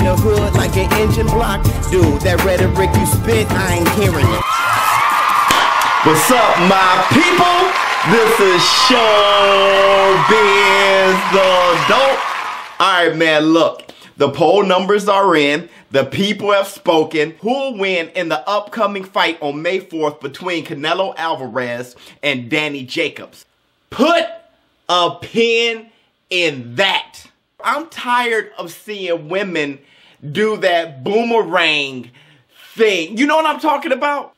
the hood like an engine block. Dude, that rhetoric you spit, I ain't hearing it. What's up, my people? This is ShowBizz the Dope. Alright, man, look. The poll numbers are in. The people have spoken. Who will win in the upcoming fight on May 4th between Canelo Alvarez and Danny Jacobs? Put a pin in that. I'm tired of seeing women do that boomerang thing. You know what I'm talking about?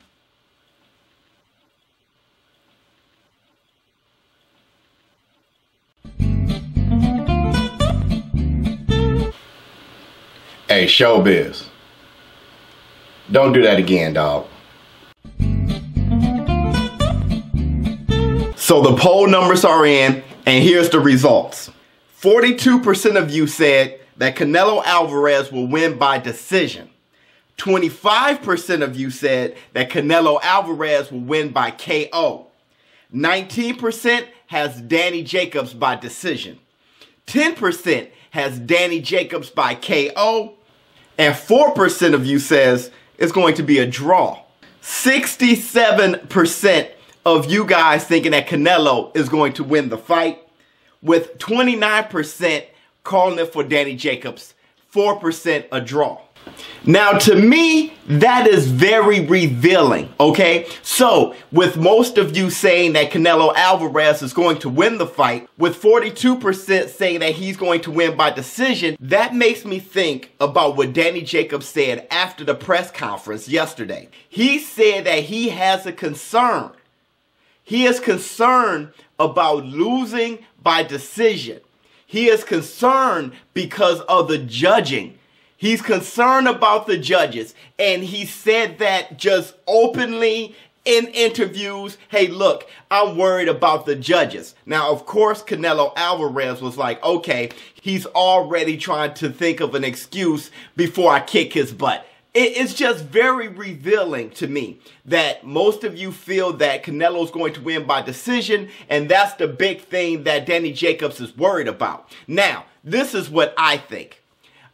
Hey, ShowBizz. Don't do that again, dog. So the poll numbers are in, and here's the results. 42% of you said that Canelo Alvarez will win by decision. 25% of you said that Canelo Alvarez will win by KO. 19% has Danny Jacobs by decision. 10% has Danny Jacobs by KO. And 4% of you says it's going to be a draw. 67% of you guys thinking that Canelo is going to win the fight, with 29% calling it for Danny Jacobs, 4% a draw. Now, to me, that is very revealing, okay? So, with most of you saying that Canelo Alvarez is going to win the fight, with 42% saying that he's going to win by decision, that makes me think about what Danny Jacobs said after the press conference yesterday. He said that he has a concern. He is concerned about losing by decision. He is concerned because of the judging. He's concerned about the judges, and he said that just openly in interviews. Hey, look, I'm worried about the judges. Now, of course, Canelo Alvarez was like, okay, he's already trying to think of an excuse before I kick his butt. It's just very revealing to me that most of you feel that Canelo's going to win by decision, and that's the big thing that Danny Jacobs is worried about. Now, this is what I think.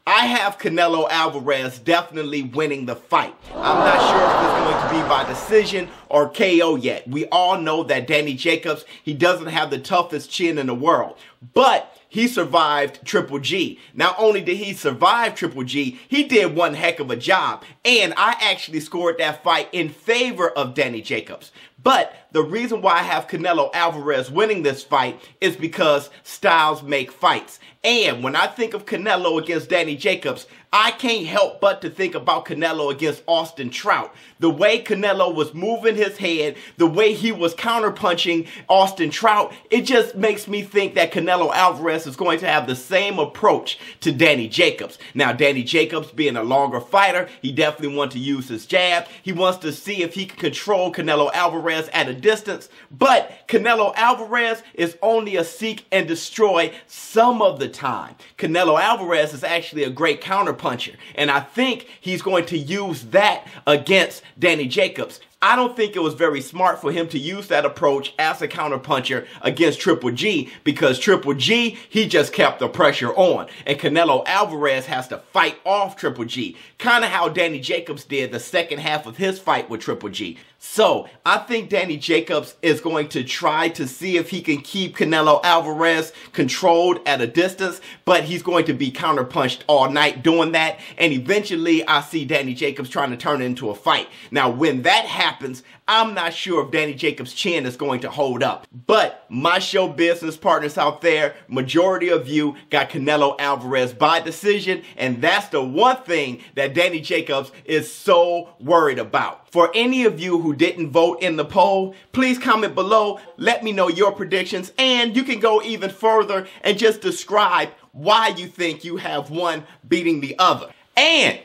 I have Canelo Alvarez definitely winning the fight. I'm not sure if it's going to be by decision or KO yet. We all know that Danny Jacobs, he doesn't have the toughest chin in the world, but he survived Triple G. Not only did he survive Triple G, he did one heck of a job. And I actually scored that fight in favor of Danny Jacobs. But the reason why I have Canelo Alvarez winning this fight is because styles make fights. And when I think of Canelo against Danny Jacobs, I can't help but to think about Canelo against Austin Trout. The way Canelo was moving his head, the way he was counterpunching Austin Trout, it just makes me think that Canelo Alvarez is going to have the same approach to Danny Jacobs. Now, Danny Jacobs being a longer fighter, he definitely wants to use his jab. He wants to see if he can control Canelo Alvarez at a distance. But Canelo Alvarez is only a seek and destroy some of the time. Canelo Alvarez is actually a great counterpuncher, and I think he's going to use that against Danny Jacobs. I don't think it was very smart for him to use that approach as a counterpuncher against Triple G, because Triple G, he just kept the pressure on, and Canelo Alvarez has to fight off Triple G, kind of how Danny Jacobs did the second half of his fight with Triple G. So, I think Danny Jacobs is going to try to see if he can keep Canelo Alvarez controlled at a distance, but he's going to be counterpunched all night doing that, and eventually I see Danny Jacobs trying to turn it into a fight. Now, when that happens, I'm not sure if Danny Jacobs' chin is going to hold up. But my show business partners out there, majority of you got Canelo Alvarez by decision, and that's the one thing that Danny Jacobs is so worried about. For any of you who didn't vote in the poll, please comment below, let me know your predictions, and you can go even further and just describe why you think you have one beating the other. And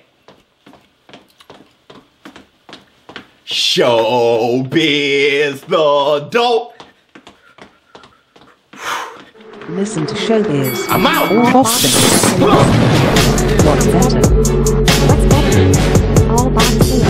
ShowBizz the Dope. Listen to ShowBizz. I'm out. Or Boston. What's better?